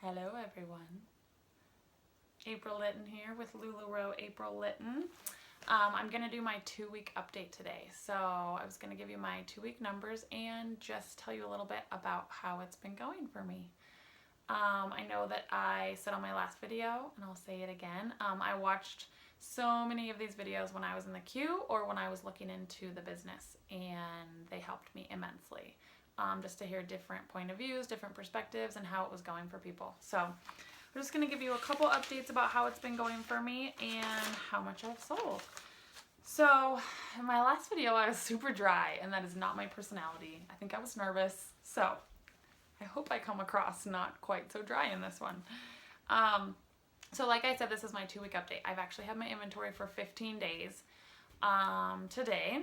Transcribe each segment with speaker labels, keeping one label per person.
Speaker 1: Hello everyone. April Litton here with Lularoe April Litton. I'm going to do my 2-week update today. So I was going to give you my 2-week numbers and just tell you a little bit about how it's been going for me. I know that I said on my last video, and I'll say it again, I watched so many of these videos when I was in the queue or when I was looking into the business, and they helped me immensely. Just to hear different point of views, different perspectives, and how it was going for people. So I'm just going to give you a couple updates about how it's been going for me and how much I've sold. So in my last video I was super dry, and that is not my personality. I think I was nervous, so I hope I come across not quite so dry in this one. So like I said, this is my 2-week update. I've actually had my inventory for 15 days today.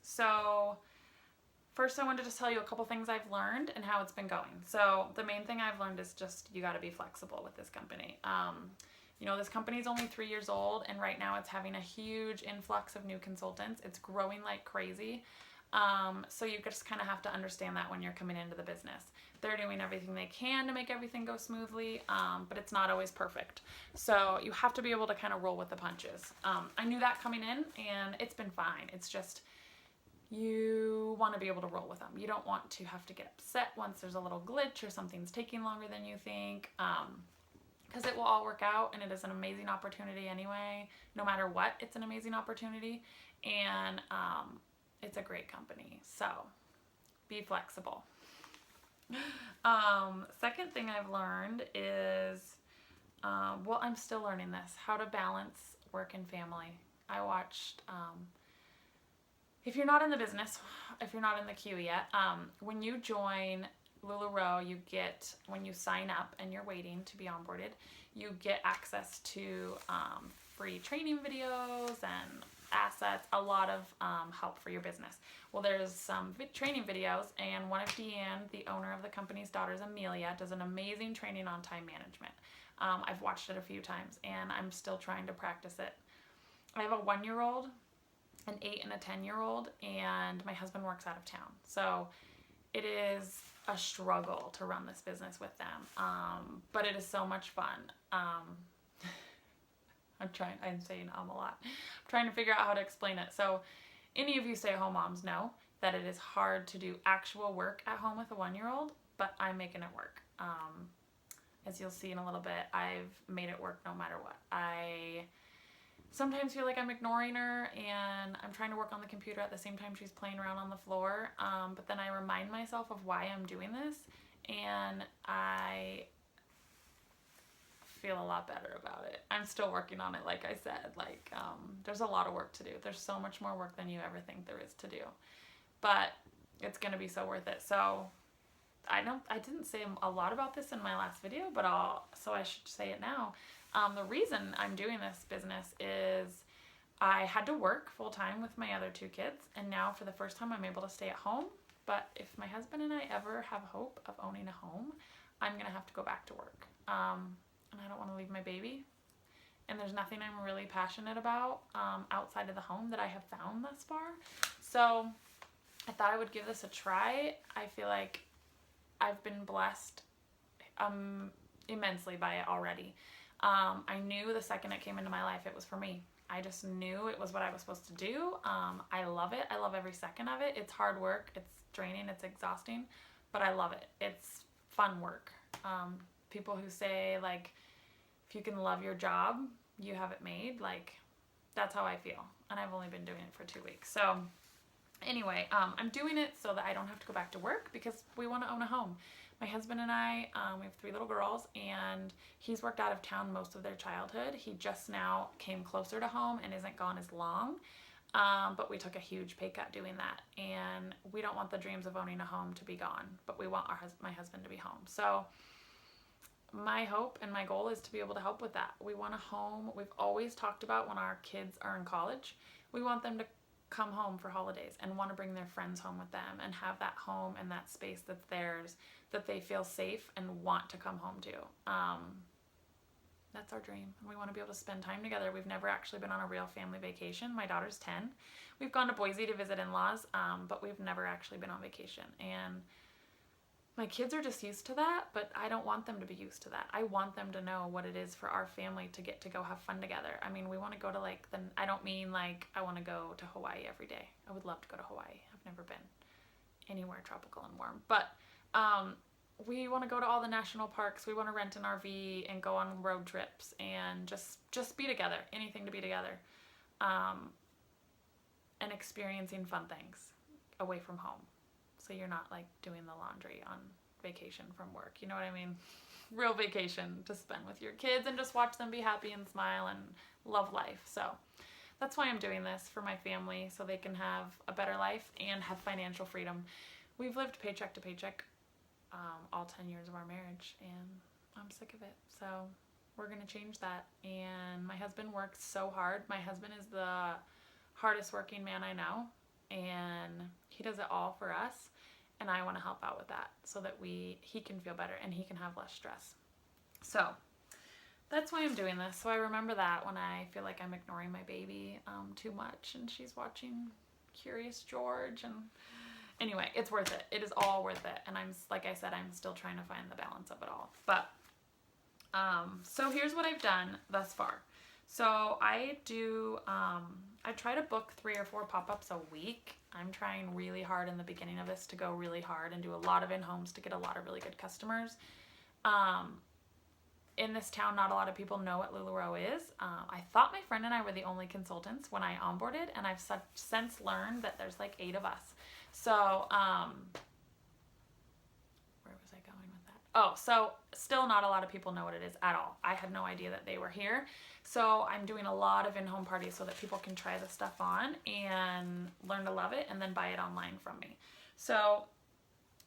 Speaker 1: So first, I wanted to tell you a couple things I've learned and how it's been going. So the main thing I've learned is just you got to be flexible with this company. This company is only 3 years old, and right now it's having a huge influx of new consultants. It's growing like crazy. So you just kind of have to understand that when you're coming into the business. They're doing everything they can to make everything go smoothly, but it's not always perfect. So you have to be able to kind of roll with the punches. I knew that coming in, and it's been fine. It's just you want to be able to roll with them. You don't want to have to get upset once there's a little glitch or something's taking longer than you think, because it will all work out, and it is an amazing opportunity anyway. No matter what, it's an amazing opportunity, and it's a great company. So be flexible. Second thing I've learned is, I'm still learning this, how to balance work and family. I watched if you're not in the business, if you're not in the queue yet, when you join Lularoe, when you sign up and you're waiting to be onboarded, you get access to free training videos and assets, a lot of help for your business. Well, there's some training videos, and one of Deanne, the owner of the company's daughters, Amelia, does an amazing training on time management. I've watched it a few times, and I'm still trying to practice it. I have a 1-year-old, an 8 and a 10-year-old, and my husband works out of town. So it is a struggle to run this business with them. But it is so much fun. I'm saying a lot. I'm trying to figure out how to explain it. So any of you stay-at-home moms know that it is hard to do actual work at home with a 1-year-old, but I'm making it work. As you'll see in a little bit, I've made it work no matter what. I sometimes feel like I'm ignoring her, and I'm trying to work on the computer at the same time she's playing around on the floor, but then I remind myself of why I'm doing this, and I feel a lot better about it. I'm still working on it, like I said. There's a lot of work to do. There's so much more work than you ever think there is to do, but it's going to be so worth it. So I didn't say a lot about this in my last video, but I should say it now. The reason I'm doing this business is I had to work full-time with my other 2 kids, and now for the first time I'm able to stay at home. But if my husband and I ever have hope of owning a home, I'm going to have to go back to work. And I don't want to leave my baby. And there's nothing I'm really passionate about outside of the home that I have found thus far. So I thought I would give this a try. I feel like I've been blessed immensely by it already. I knew the second it came into my life it was for me. I just knew it was what I was supposed to do. I love it. I love every second of it. It's hard work. It's draining. It's exhausting. But I love it. It's fun work. People who say, if you can love your job, you have it made. That's how I feel. And I've only been doing it for 2 weeks. So anyway, I'm doing it so that I don't have to go back to work, because we want to own a home. My husband and I, we have 3 little girls, and he's worked out of town most of their childhood. He just now came closer to home and isn't gone as long, but we took a huge pay cut doing that, and we don't want the dreams of owning a home to be gone, but we want my husband to be home. So my hope and my goal is to be able to help with that. We want a home. We've always talked about when our kids are in college, we want them to come home for holidays and want to bring their friends home with them and have that home and that space that's theirs, that they feel safe and want to come home to. That's our dream. We want to be able to spend time together. We've never actually been on a real family vacation. My daughter's 10. We've gone to Boise to visit in-laws, but we've never actually been on vacation. And my kids are just used to that, but I don't want them to be used to that. I want them to know what it is for our family to get to go have fun together. I mean, we want to go to like I don't mean like I want to go to Hawaii every day. I would love to go to Hawaii. I've never been anywhere tropical and warm, but we want to go to all the national parks. We want to rent an RV and go on road trips and just be together. Anything to be together, and experiencing fun things away from home. So you're not like doing the laundry on vacation from work. You know what I mean? Real vacation to spend with your kids and just watch them be happy and smile and love life. So that's why I'm doing this, for my family, so they can have a better life and have financial freedom. We've lived paycheck to paycheck all 10 years of our marriage, and I'm sick of it. So we're going to change that. And my husband works so hard. My husband is the hardest working man I know, and he does it all for us. And I want to help out with that so that he can feel better and he can have less stress. So that's why I'm doing this. So I remember that when I feel like I'm ignoring my baby too much and she's watching Curious George. And anyway, it's worth it. It is all worth it. And like I said, I'm still trying to find the balance of it all. But so here's what I've done thus far. So I try to book 3 or 4 pop-ups a week. I'm trying really hard in the beginning of this to go really hard and do a lot of in-homes to get a lot of really good customers. In this town, not a lot of people know what Lularoe is. I thought my friend and I were the only consultants when I onboarded, and I've since learned that there's like 8 of us. So, where was I going with that? Oh, so still not a lot of people know what it is at all. I had no idea that they were here. So I'm doing a lot of in-home parties so that people can try the stuff on and learn to love it and then buy it online from me. So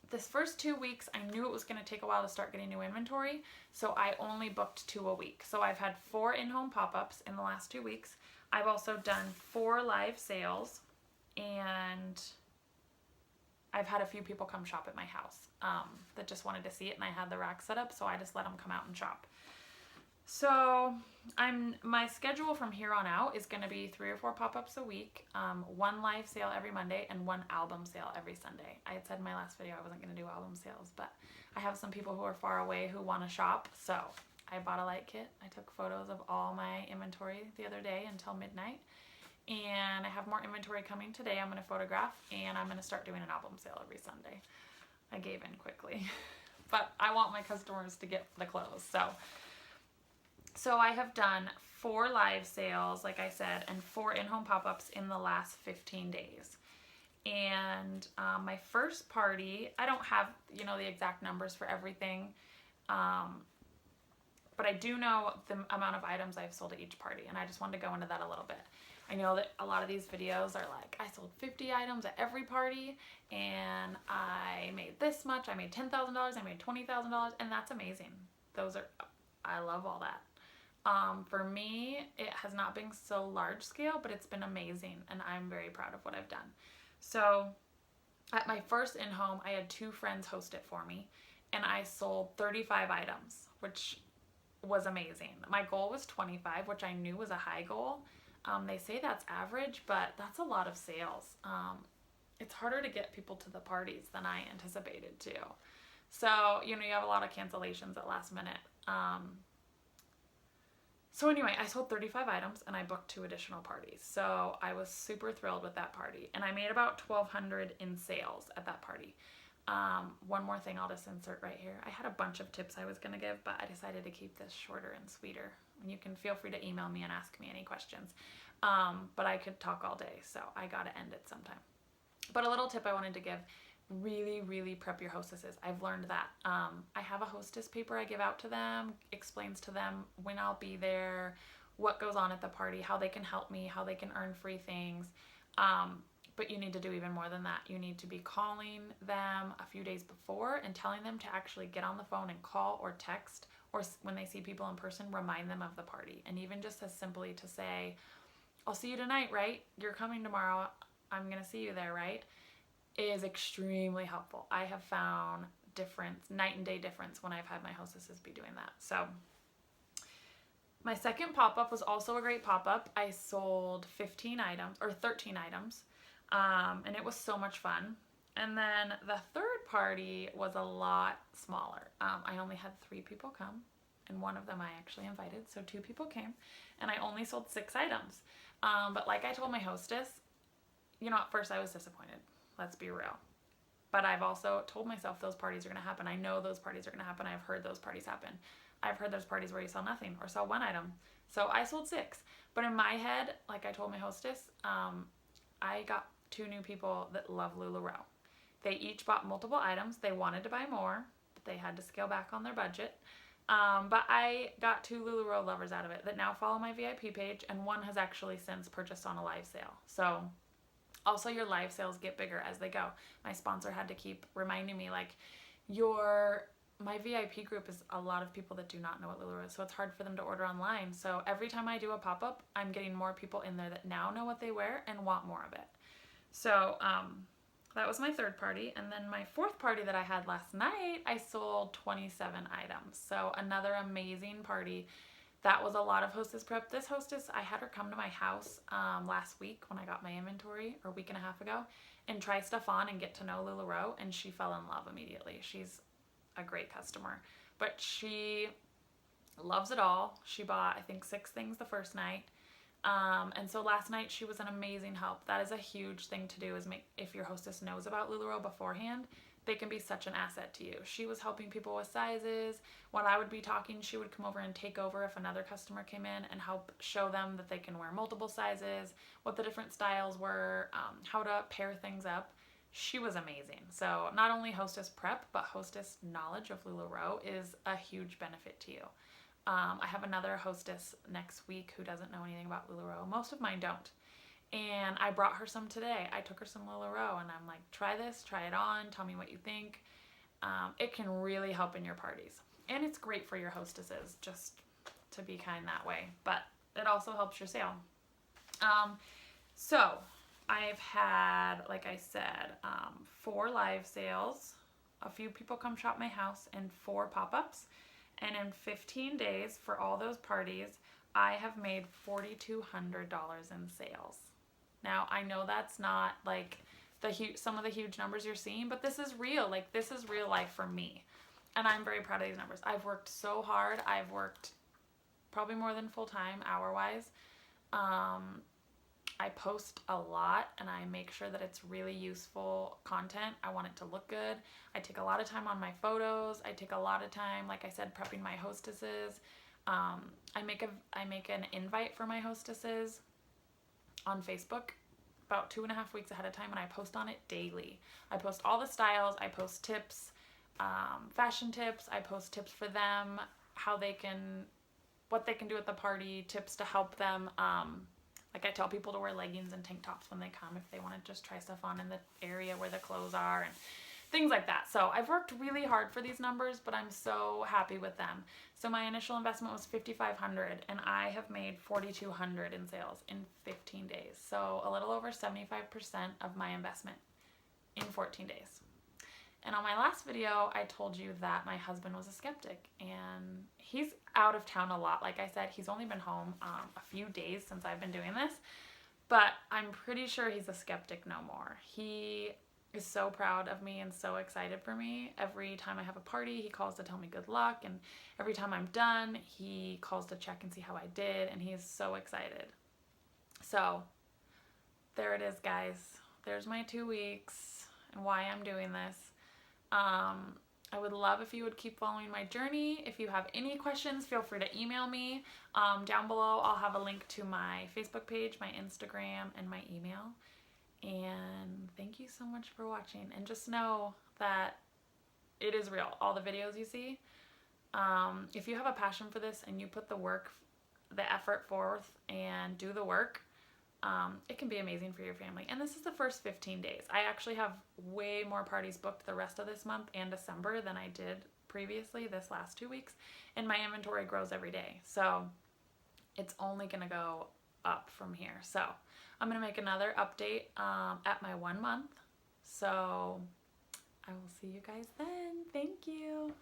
Speaker 1: this first 2 weeks, I knew it was going to take a while to start getting new inventory, so I only booked 2 a week. So I've had 4 in-home pop-ups in the last 2 weeks. I've also done 4 live sales, and I've had a few people come shop at my house that just wanted to see it, and I had the rack set up, so I just let them come out and shop. So my schedule from here on out is going to be 3 or 4 pop-ups a week, 1 live sale every Monday, and 1 album sale every Sunday. I had said in my last video I wasn't going to do album sales, but I have some people who are far away who want to shop, so I bought a light kit. I took photos of all my inventory the other day until midnight, and I have more inventory coming today I'm going to photograph, and I'm going to start doing an album sale every Sunday. I gave in quickly, but I want my customers to get the clothes, So I have done 4 live sales, like I said, and 4 in-home pop-ups in the last 15 days. And my first party, I don't have, the exact numbers for everything, but I do know the amount of items I've sold at each party, and I just wanted to go into that a little bit. I know that a lot of these videos are like, I sold 50 items at every party, and I made this much, I made $10,000, I made $20,000, and that's amazing. I love all that. For me, it has not been so large scale, but it's been amazing, and I'm very proud of what I've done. So at my first in-home, I had 2 friends host it for me, and I sold 35 items, which was amazing. My goal was 25, which I knew was a high goal. They say that's average, but that's a lot of sales. It's harder to get people to the parties than I anticipated too. So, you have a lot of cancellations at last minute. So anyway, I sold 35 items and I booked 2 additional parties. So I was super thrilled with that party. And I made about $1,200 in sales at that party. One more thing I'll just insert right here. I had a bunch of tips I was going to give, but I decided to keep this shorter and sweeter. And you can feel free to email me and ask me any questions. But I could talk all day, so I got to end it sometime. But a little tip I wanted to give. Really, really prep your hostesses. I've learned that. I have a hostess paper I give out to them, explains to them when I'll be there, what goes on at the party, how they can help me, how they can earn free things. But you need to do even more than that. You need to be calling them a few days before and telling them to actually get on the phone and call or text, or when they see people in person, remind them of the party. And even just as simply to say, I'll see you tonight, right? You're coming tomorrow. I'm going to see you there, right? Is extremely helpful. I have found night and day difference when I've had my hostesses be doing that. So my second pop-up was also a great pop-up. I sold 13 items, and it was so much fun. And then the third party was a lot smaller. I only had 3 people come, and one of them I actually invited, so 2 people came, and I only sold 6 items. But like I told my hostess, you know, at first I was disappointed. Let's be real. But I've also told myself those parties are going to happen. I know those parties are going to happen. I've heard those parties happen. I've heard there's parties where you sell nothing or sell 1 item. So I sold 6. But in my head, like I told my hostess, I got 2 new people that love Lularoe. They each bought multiple items. They wanted to buy more, but they had to scale back on their budget. But I got 2 Lularoe lovers out of it that now follow my VIP page, and one has actually since purchased on a live sale. So also your live sales get bigger as they go. My sponsor had to keep reminding me, like, my VIP group is a lot of people that do not know what Lularoe is, so it's hard for them to order online. So every time I do a pop-up, I'm getting more people in there that now know what they wear and want more of it. So that was my third party. And then my fourth party that I had last night, I sold 27 items. So another amazing party. That was a lot of hostess prep. This hostess, I had her come to my house last week when I got my inventory, or a week and a half ago, and try stuff on and get to know Lularoe, and she fell in love immediately. She's a great customer, but she loves it all. She bought, I think, 6 things the first night. And so last night she was an amazing help. That is a huge thing to do, is if your hostess knows about Lularoe beforehand, they can be such an asset to you. She was helping people with sizes. When I would be talking, she would come over and take over if another customer came in and help show them that they can wear multiple sizes, what the different styles were, how to pair things up. She was amazing. So not only hostess prep, but hostess knowledge of Lularoe is a huge benefit to you. I have another hostess next week who doesn't know anything about Lularoe. Most of mine don't. And I brought her some today. I took her some Lularoe, and I'm like, try this, try it on, tell me what you think. It can really help in your parties. And it's great for your hostesses, just to be kind that way. But it also helps your sale. So I've had, like I said, 4 live sales. A few people come shop my house, and 4 pop-ups. And in 15 days for all those parties, I have made $4,200 in sales. Now, I know that's not like some of the huge numbers you're seeing, but this is real. Like, this is real life for me. And I'm very proud of these numbers. I've worked so hard. I've worked probably more than full-time, hour-wise. I post a lot, and I make sure that it's really useful content. I want it to look good. I take a lot of time on my photos. I take a lot of time, like I said, prepping my hostesses. I make an invite for my hostesses on Facebook about 2.5 weeks ahead of time, and I post on it daily. I post all the styles. I post tips, fashion tips. I post tips for them, what they can do at the party, tips to help them. Like, I tell people to wear leggings and tank tops when they come if they want to just try stuff on in the area where the clothes are and things like that. So I've worked really hard for these numbers, but I'm so happy with them. So my initial investment was $5,500, and I have made $4,200 in sales in 15 days. So a little over 75% of my investment in 14 days. And on my last video, I told you that my husband was a skeptic, and he's out of town a lot. Like I said, he's only been home a few days since I've been doing this, but I'm pretty sure he's a skeptic no more. He is so proud of me and so excited for me. Every time I have a party, he calls to tell me good luck, and every time I'm done, he calls to check and see how I did, and he's so excited. So there it is, guys. There's my 2 weeks and why I'm doing this. I would love if you would keep following my journey. If you have any questions, feel free to email me. Down below, I'll have a link to my Facebook page, my Instagram, and my email. And thank you so much for watching. And just know that it is real. All the videos you see. If you have a passion for this and you put the effort forth and do the work, it can be amazing for your family. And this is the first 15 days. I actually have way more parties booked the rest of this month and December than I did previously this last 2 weeks. And my inventory grows every day. So it's only going to go up from here. So I'm going to make another update at my 1 month. So I will see you guys then. Thank you.